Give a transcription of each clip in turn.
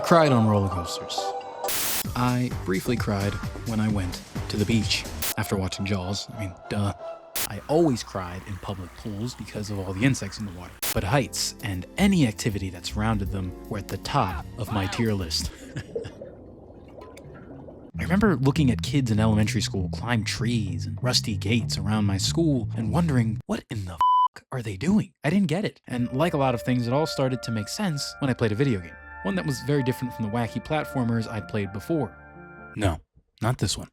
cried on roller coasters. I briefly cried when I went to the beach after watching Jaws. I mean, duh. I always cried in public pools because of all the insects in the water. But heights and any activity that surrounded them were at the top of my tier list. I remember looking at kids in elementary school climb trees and rusty gates around my school and wondering, what in the are they doing? I didn't get it. And like a lot of things, it all started to make sense when I played a video game. One that was very different from the wacky platformers I'd played before. No, not this one.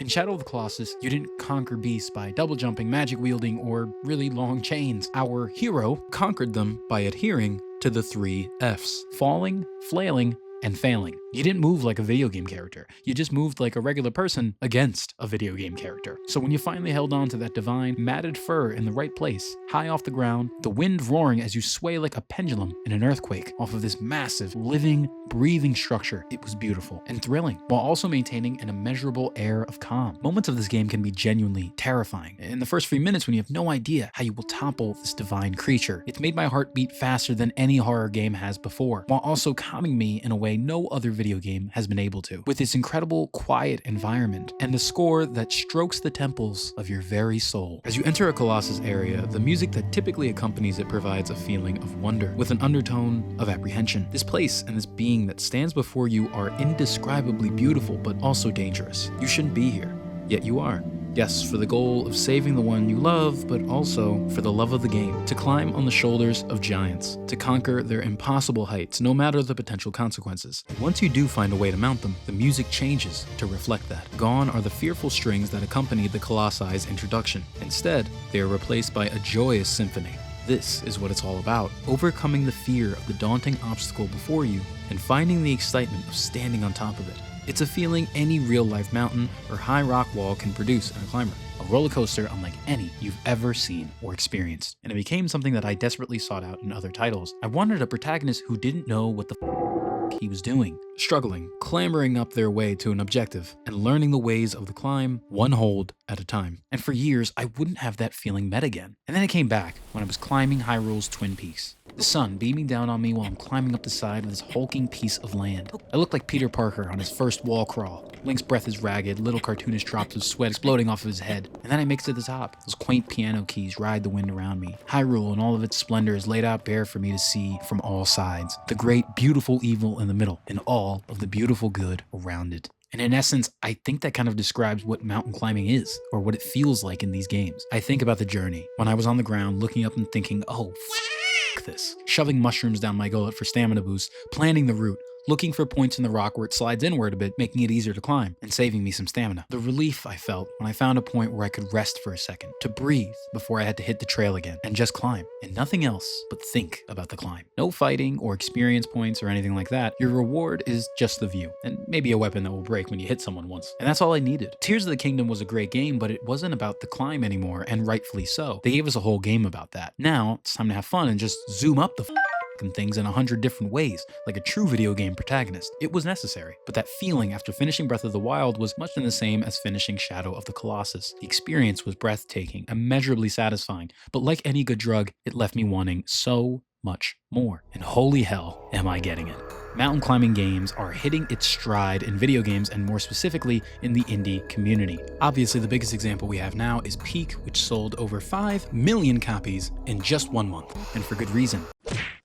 In Shadow of the Colossus, you didn't conquer beasts by double jumping, magic wielding, or really long chains. Our hero conquered them by adhering to the 3 Fs: falling, flailing, and failing. You didn't move like a video game character. You just moved like a regular person against a video game character. So when you finally held on to that divine matted fur in the right place, high off the ground, the wind roaring as you sway like a pendulum in an earthquake off of this massive, living, breathing structure, it was beautiful and thrilling, while also maintaining an immeasurable air of calm. Moments of this game can be genuinely terrifying. In the first few minutes when you have no idea how you will topple this divine creature, it's made my heart beat faster than any horror game has before, while also calming me in a way no other video game has been able to, with its incredible quiet environment and the score that strokes the temples of your very soul. As you enter a Colossus area, the music that typically accompanies it provides a feeling of wonder, with an undertone of apprehension. This place and this being that stands before you are indescribably beautiful, but also dangerous. You shouldn't be here, yet you are. Yes, for the goal of saving the one you love, but also for the love of the game. To climb on the shoulders of giants, to conquer their impossible heights, no matter the potential consequences. And once you do find a way to mount them, the music changes to reflect that. Gone are the fearful strings that accompanied the Colossi's introduction. Instead, they are replaced by a joyous symphony. This is what it's all about: overcoming the fear of the daunting obstacle before you and finding the excitement of standing on top of it. It's a feeling any real-life mountain or high rock wall can produce in a climber. A roller coaster unlike any you've ever seen or experienced. And it became something that I desperately sought out in other titles. I wanted a protagonist who didn't know what the he was doing, struggling, clambering up their way to an objective, and learning the ways of the climb one hold at a time. And for years, I wouldn't have that feeling met again. And then it came back when I was climbing Hyrule's Twin Peaks. The sun beaming down on me while I'm climbing up the side of this hulking piece of land. I looked like Peter Parker on his first wall crawl. Link's breath is ragged, little cartoonish drops of sweat exploding off of his head. And then I make it to the top. Those quaint piano keys ride the wind around me. Hyrule in all of its splendor is laid out bare for me to see from all sides. The great, beautiful evil in the middle, and all of the beautiful good around it. And in essence, I think that kind of describes what mountain climbing is, or what it feels like in these games. I think about the journey, when I was on the ground looking up and thinking, oh, this. Shoving mushrooms down my gullet for stamina boost, planning the route, looking for points in the rock where it slides inward a bit, making it easier to climb, and saving me some stamina. The relief I felt when I found a point where I could rest for a second, to breathe before I had to hit the trail again, and just climb, and nothing else but think about the climb. No fighting or experience points or anything like that. Your reward is just the view, and maybe a weapon that will break when you hit someone once. And that's all I needed. Tears of the Kingdom was a great game, but it wasn't about the climb anymore, and rightfully so. They gave us a whole game about that. Now, it's time to have fun and just zoom up the things in 100 different ways, like a true video game protagonist. It was necessary, but that feeling after finishing Breath of the Wild was much the same as finishing Shadow of the Colossus. The experience was breathtaking, immeasurably satisfying, but like any good drug, it left me wanting so much more. And holy hell, am I getting it. Mountain climbing games are hitting its stride in video games, and more specifically in the indie community. Obviously, the biggest example we have now is Peak, which sold over 5 million copies in just 1 month, and for good reason.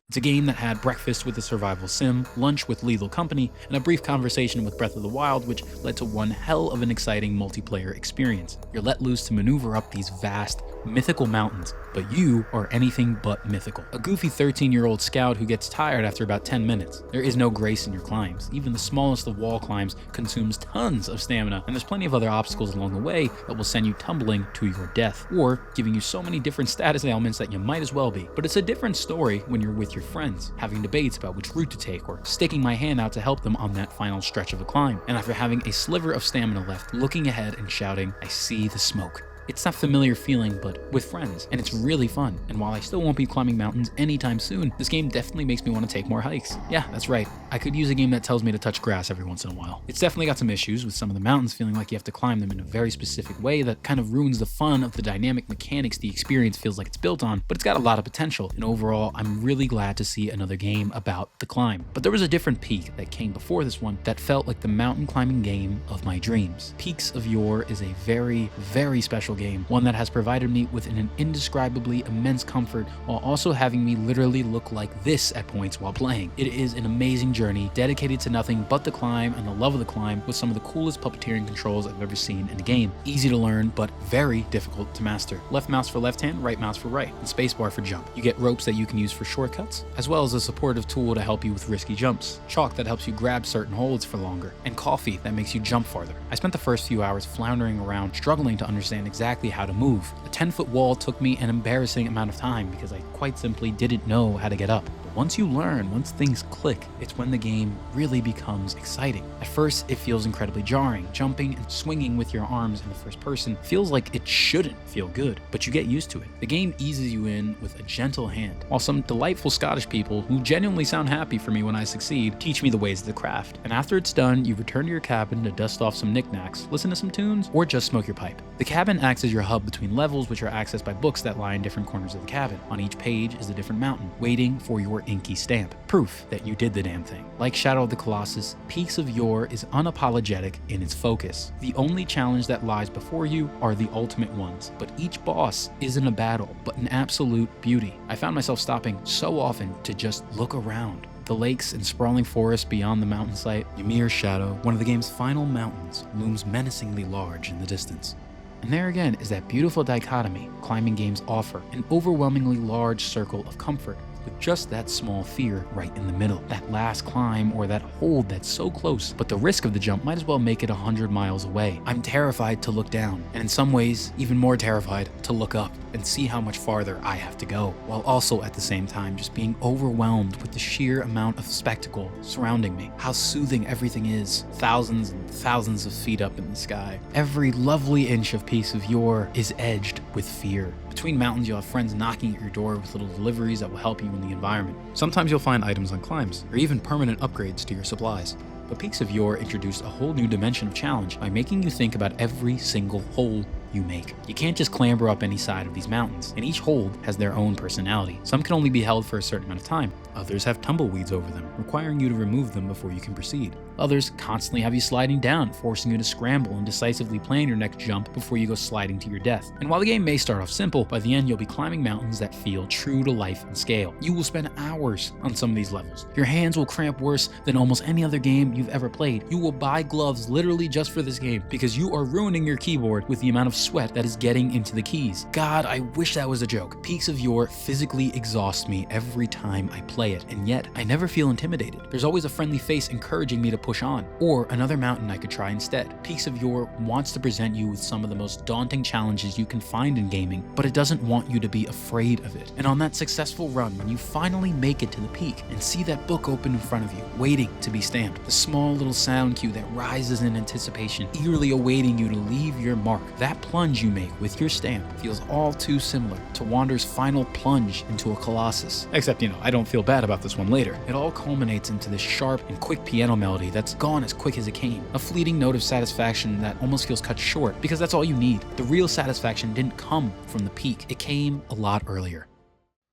It's a game that had breakfast with a survival sim, lunch with Lethal Company, and a brief conversation with Breath of the Wild, which led to one hell of an exciting multiplayer experience. You're let loose to maneuver up these vast, mythical mountains, but you are anything but mythical. A goofy 13-year-old scout who gets tired after about 10 minutes. There is no grace in your climbs. Even the smallest of wall climbs consumes tons of stamina, and there's plenty of other obstacles along the way that will send you tumbling to your death, or giving you so many different status ailments that you might as well be. But it's a different story when you're with your friends, having debates about which route to take, or sticking my hand out to help them on that final stretch of a climb. And after having a sliver of stamina left, looking ahead and shouting, "I see the smoke," It's that familiar feeling, but with friends, and it's really fun. And while I still won't be climbing mountains anytime soon, this game definitely makes me want to take more hikes. Yeah, that's right. I could use a game that tells me to touch grass every once in a while. It's definitely got some issues, with some of the mountains feeling like you have to climb them in a very specific way that kind of ruins the fun of the dynamic mechanics the experience feels like it's built on, but it's got a lot of potential, and overall, I'm really glad to see another game about the climb. But there was a different peak that came before this one that felt like the mountain climbing game of my dreams. Peaks of Yore is a very, very special game, one that has provided me with an indescribably immense comfort while also having me literally look like this at points while playing. It is an amazing journey dedicated to nothing but the climb and the love of the climb, with some of the coolest puppeteering controls I've ever seen in a game. Easy to learn, but very difficult to master. Left mouse for left hand, right mouse for right, and spacebar for jump. You get ropes that you can use for shortcuts, as well as a supportive tool to help you with risky jumps, chalk that helps you grab certain holds for longer, and coffee that makes you jump farther. I spent the first few hours floundering around, struggling to understand exactly how to move. A 10-foot wall took me an embarrassing amount of time because I quite simply didn't know how to get up. Once you learn, once things click, it's when the game really becomes exciting. At first, it feels incredibly jarring. Jumping and swinging with your arms in the first person feels like it shouldn't feel good, but you get used to it. The game eases you in with a gentle hand, while some delightful Scottish people, who genuinely sound happy for me when I succeed, teach me the ways of the craft. And after it's done, you return to your cabin to dust off some knickknacks, listen to some tunes, or just smoke your pipe. The cabin acts as your hub between levels, which are accessed by books that lie in different corners of the cabin. On each page is a different mountain, waiting for your inky stamp. Proof that you did the damn thing. Like Shadow of the Colossus, Peaks of Yore is unapologetic in its focus. The only challenge that lies before you are the ultimate ones, but each boss isn't a battle, but an absolute beauty. I found myself stopping so often to just look around. The lakes and sprawling forests beyond the mountain site, Ymir's Shadow, one of the game's final mountains, looms menacingly large in the distance. And there again is that beautiful dichotomy climbing games offer, an overwhelmingly large circle of comfort with just that small fear right in the middle. That last climb or that hold that's so close, but the risk of the jump might as well make it 100 miles away. I'm terrified to look down, and in some ways, even more terrified to look up and see how much farther I have to go, while also at the same time just being overwhelmed with the sheer amount of spectacle surrounding me. How soothing everything is, thousands and thousands of feet up in the sky. Every lovely inch of Peaks of Yore is edged with fear. Between mountains, you'll have friends knocking at your door with little deliveries that will help you in the environment. Sometimes you'll find items on climbs, or even permanent upgrades to your supplies. But Peaks of Yore introduced a whole new dimension of challenge by making you think about every single hold you make. You can't just clamber up any side of these mountains, and each hold has their own personality. Some can only be held for a certain amount of time. Others have tumbleweeds over them, requiring you to remove them before you can proceed. Others constantly have you sliding down, forcing you to scramble and decisively plan your next jump before you go sliding to your death. And while the game may start off simple, by the end you'll be climbing mountains that feel true to life and scale. You will spend hours on some of these levels. Your hands will cramp worse than almost any other game you've ever played. You will buy gloves literally just for this game because you are ruining your keyboard with the amount of sweat that is getting into the keys. God, I wish that was a joke. Peaks of Yore physically exhausts me every time I play it, and yet I never feel intimidated. There's always a friendly face encouraging me to push on, or another mountain I could try instead. Peaks of Yore wants to present you with some of the most daunting challenges you can find in gaming, but it doesn't want you to be afraid of it. And on that successful run, when you finally make it to the peak and see that book open in front of you, waiting to be stamped, the small little sound cue that rises in anticipation, eagerly awaiting you to leave your mark, that plunge you make with your stamp feels all too similar to Wander's final plunge into a Colossus. Except, I don't feel bad about this one later. It all culminates into this sharp and quick piano melody that's gone as quick as it came. A fleeting note of satisfaction that almost feels cut short, because that's all you need. The real satisfaction didn't come from the peak. It came a lot earlier.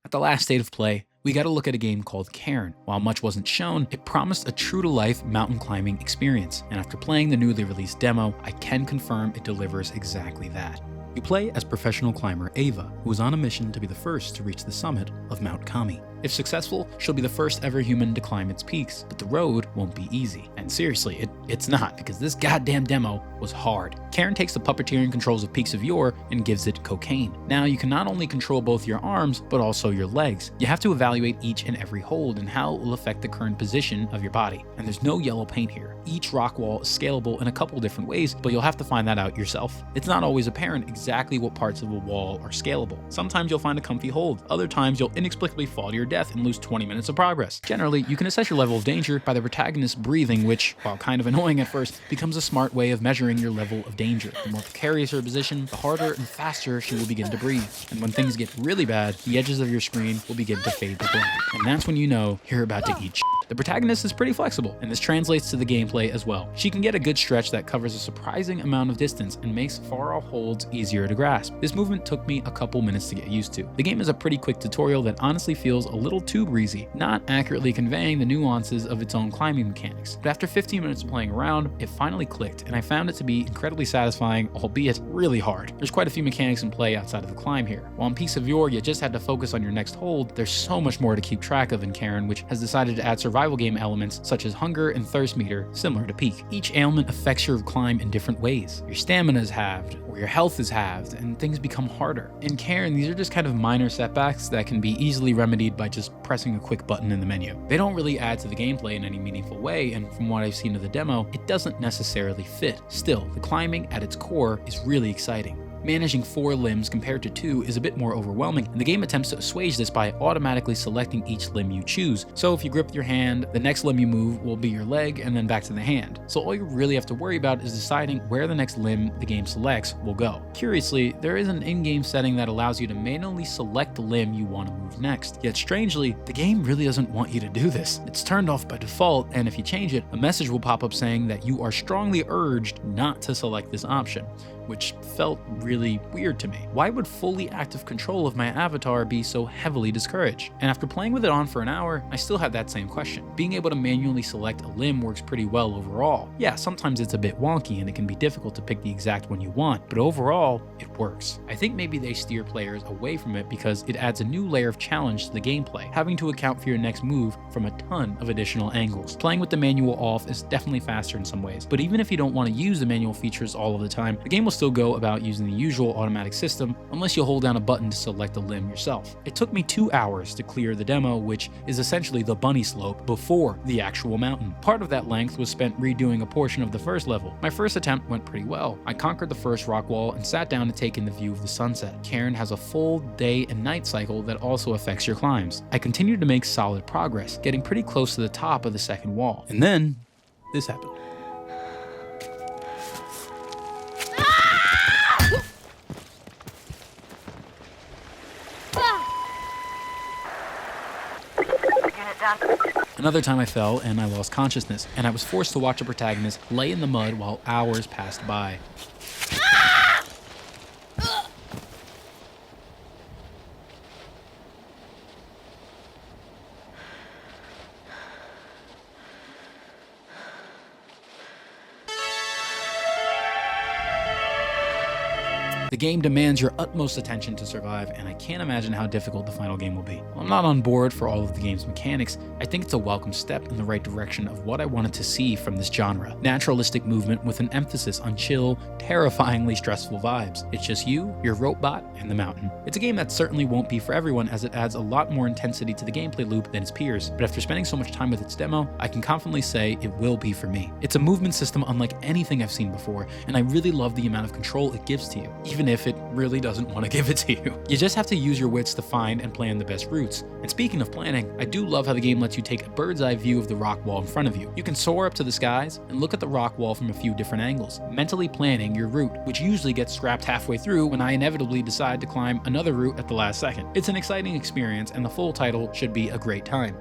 At the last state of play, we got to look at a game called Cairn. While much wasn't shown, it promised a true-to-life mountain climbing experience, and after playing the newly released demo, I can confirm it delivers exactly that. You play as professional climber Ava, who is on a mission to be the first to reach the summit of Mount Kami. If successful, she'll be the first ever human to climb its peaks, but the road won't be easy. And seriously, it's not, because this goddamn demo was hard. Cairn takes the puppeteering controls of Peaks of Yore and gives it cocaine. Now, you can not only control both your arms, but also your legs. You have to evaluate each and every hold and how it will affect the current position of your body. And there's no yellow paint here. Each rock wall is scalable in a couple different ways, but you'll have to find that out yourself. It's not always apparent exactly what parts of a wall are scalable. Sometimes you'll find a comfy hold. Other times you'll inexplicably fall to your death and lose 20 minutes of progress. Generally, you can assess your level of danger by the protagonist's breathing, which, while kind of annoying at first, becomes a smart way of measuring your level of danger. The more precarious her position, the harder and faster she will begin to breathe. And when things get really bad, the edges of your screen will begin to fade to black. And that's when you know you're about to eat shit. The protagonist is pretty flexible, and this translates to the gameplay as well. She can get a good stretch that covers a surprising amount of distance and makes far-off holds easier to grasp. This movement took me a couple minutes to get used to. The game is a pretty quick tutorial that honestly feels a little too breezy, not accurately conveying the nuances of its own climbing mechanics. But after 15 minutes of playing around, it finally clicked, and I found it to be incredibly satisfying, albeit really hard. There's quite a few mechanics in play outside of the climb here. While in Piece of Yore, you just had to focus on your next hold, there's so much more to keep track of in Karen, which has decided to add survival game elements such as hunger and thirst meter, similar to Peak. Each ailment affects your climb in different ways. Your stamina is halved, or your health is halved, and things become harder. In Karen, these are just kind of minor setbacks that can be easily remedied by just pressing a quick button in the menu. They don't really add to the gameplay in any meaningful way, and from what I've seen of the demo, it doesn't necessarily fit. Still, the climbing at its core is really exciting. Managing 4 limbs compared to 2 is a bit more overwhelming, and the game attempts to assuage this by automatically selecting each limb you choose. So if you grip your hand, the next limb you move will be your leg and then back to the hand. So all you really have to worry about is deciding where the next limb the game selects will go. Curiously, there is an in-game setting that allows you to manually select the limb you want to move next. Yet strangely, the game really doesn't want you to do this. It's turned off by default, and if you change it, a message will pop up saying that you are strongly urged not to select this option, which felt really weird to me. Why would fully active control of my avatar be so heavily discouraged? And after playing with it on for an hour, I still had that same question. Being able to manually select a limb works pretty well overall. Yeah, sometimes it's a bit wonky and it can be difficult to pick the exact one you want, but overall, it works. I think maybe they steer players away from it because it adds a new layer of challenge to the gameplay, having to account for your next move from a ton of additional angles. Playing with the manual off is definitely faster in some ways, but even if you don't want to use the manual features all of the time, the game will still go about using the usual automatic system unless you hold down a button to select a limb yourself. It took me 2 hours to clear the demo, which is essentially the bunny slope before the actual mountain. Part of that length was spent redoing a portion of the first level. My first attempt went pretty well. I conquered the first rock wall and sat down to take in the view of the sunset. Karen has a full day and night cycle that also affects your climbs. I continued to make solid progress, getting pretty close to the top of the second wall. And then this happened. Another time I fell and I lost consciousness, and I was forced to watch a protagonist lay in the mud while hours passed by. The game demands your utmost attention to survive, and I can't imagine how difficult the final game will be. While I'm not on board for all of the game's mechanics, I think it's a welcome step in the right direction of what I wanted to see from this genre. Naturalistic movement with an emphasis on chill, terrifyingly stressful vibes. It's just you, your robot, and the mountain. It's a game that certainly won't be for everyone, as it adds a lot more intensity to the gameplay loop than its peers, but after spending so much time with its demo, I can confidently say it will be for me. It's a movement system unlike anything I've seen before, and I really love the amount of control it gives to you, even if it really doesn't want to give it to you. You just have to use your wits to find and plan the best routes. And speaking of planning, I do love how the game lets you take a bird's eye view of the rock wall in front of you. You can soar up to the skies and look at the rock wall from a few different angles, mentally planning your route, which usually gets scrapped halfway through when I inevitably decide to climb another route at the last second. It's an exciting experience, and the full title should be a great time.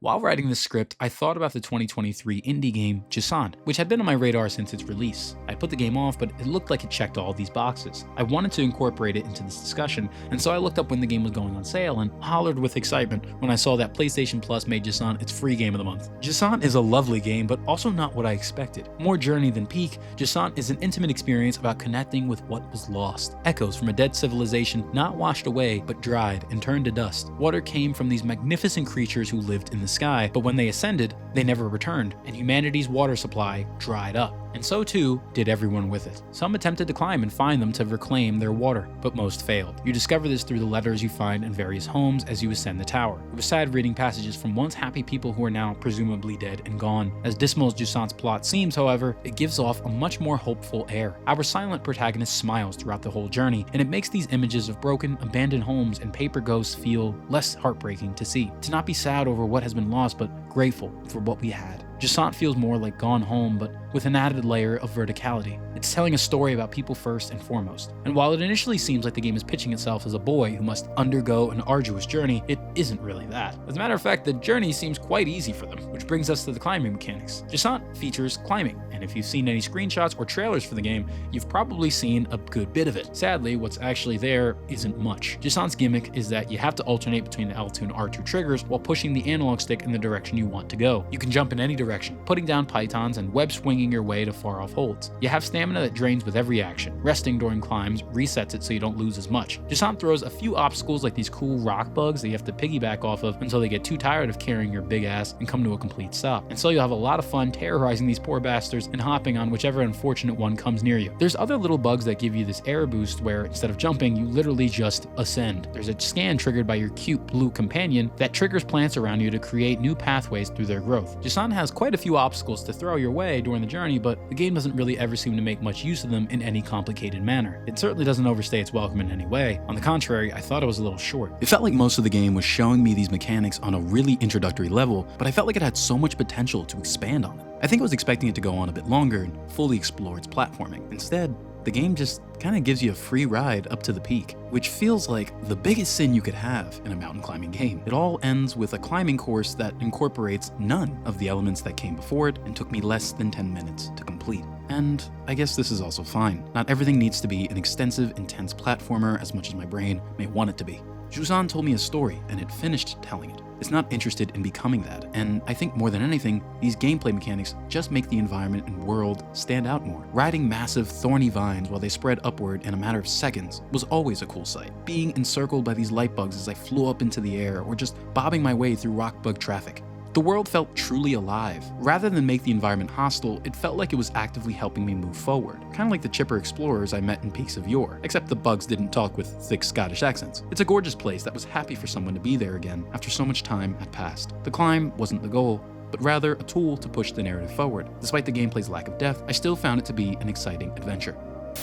While writing this script, I thought about the 2023 indie game Jusant, which had been on my radar since its release. I put the game off, but it looked like it checked all these boxes. I wanted to incorporate it into this discussion, and so I looked up when the game was going on sale and hollered with excitement when I saw that PlayStation Plus made Jusant its free game of the month. Jusant is a lovely game, but also not what I expected. More journey than Peak, Jusant is an intimate experience about connecting with what was lost. Echoes from a dead civilization not washed away, but dried and turned to dust. Water came from these magnificent creatures who lived in the sky, but when they ascended, they never returned, and humanity's water supply dried up. And so too did everyone with it. Some attempted to climb and find them to reclaim their water, but most failed. You discover this through the letters you find in various homes as you ascend the tower. It was sad reading passages from once happy people who are now presumably dead and gone. As dismal as Jusant's plot seems, however, it gives off a much more hopeful air. Our silent protagonist smiles throughout the whole journey, and it makes these images of broken, abandoned homes and paper ghosts feel less heartbreaking to see. To not be sad over what has been lost, but grateful for what we had. Jusant feels more like Gone Home, but with an added layer of verticality. It's telling a story about people first and foremost. And while it initially seems like the game is pitching itself as a boy who must undergo an arduous journey, it isn't really that. As a matter of fact, the journey seems quite easy for them, which brings us to the climbing mechanics. Jusant features climbing, and if you've seen any screenshots or trailers for the game, you've probably seen a good bit of it. Sadly, what's actually there isn't much. Jusant's gimmick is that you have to alternate between the L2 and R2 triggers while pushing the analog stick in the direction you want to go. You can jump in any direction, putting down pythons and web swinging your way to far off holds. You have stamina that drains with every action. Resting during climbs resets it so you don't lose as much. Jusant throws a few obstacles like these cool rock bugs that you have to piggyback off of until they get too tired of carrying your big ass and come to a complete stop. And so you'll have a lot of fun terrorizing these poor bastards and hopping on whichever unfortunate one comes near you. There's other little bugs that give you this air boost where instead of jumping, you literally just ascend. There's a scan triggered by your cute blue companion that triggers plants around you to create new pathways through their growth. Jusant has quite a few obstacles to throw your way during the journey, but the game doesn't really ever seem to make much use of them in any complicated manner. It certainly doesn't overstay its welcome in any way. On the contrary, I thought it was a little short. It felt like most of the game was showing me these mechanics on a really introductory level, but I felt like it had so much potential to expand on it. I think I was expecting it to go on a bit longer and fully explore its platforming. Instead, the game just kind of gives you a free ride up to the peak, which feels like the biggest sin you could have in a mountain climbing game. It all ends with a climbing course that incorporates none of the elements that came before it and took me less than 10 minutes to complete. And I guess this is also fine. Not everything needs to be an extensive, intense platformer as much as my brain may want it to be. Jusant told me a story, and it finished telling it. It's not interested in becoming that, and I think more than anything, these gameplay mechanics just make the environment and world stand out more. Riding massive, thorny vines while they spread upward in a matter of seconds was always a cool sight. Being encircled by these light bugs as I flew up into the air, or just bobbing my way through rock bug traffic. The world felt truly alive. Rather than make the environment hostile, it felt like it was actively helping me move forward. Kind of like the chipper explorers I met in Peaks of Yore, except the bugs didn't talk with thick Scottish accents. It's a gorgeous place that was happy for someone to be there again after so much time had passed. The climb wasn't the goal, but rather a tool to push the narrative forward. Despite the gameplay's lack of depth, I still found it to be an exciting adventure.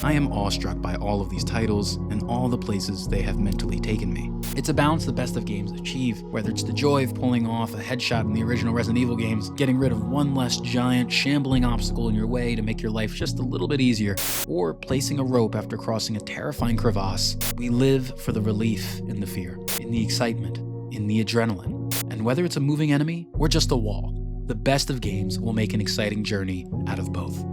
I am awestruck by all of these titles and all the places they have mentally taken me. It's a balance the best of games achieve, whether it's the joy of pulling off a headshot in the original Resident Evil games, getting rid of one less giant, shambling obstacle in your way to make your life just a little bit easier, or placing a rope after crossing a terrifying crevasse. We live for the relief in the fear, in the excitement, in the adrenaline. And whether it's a moving enemy or just a wall, the best of games will make an exciting journey out of both.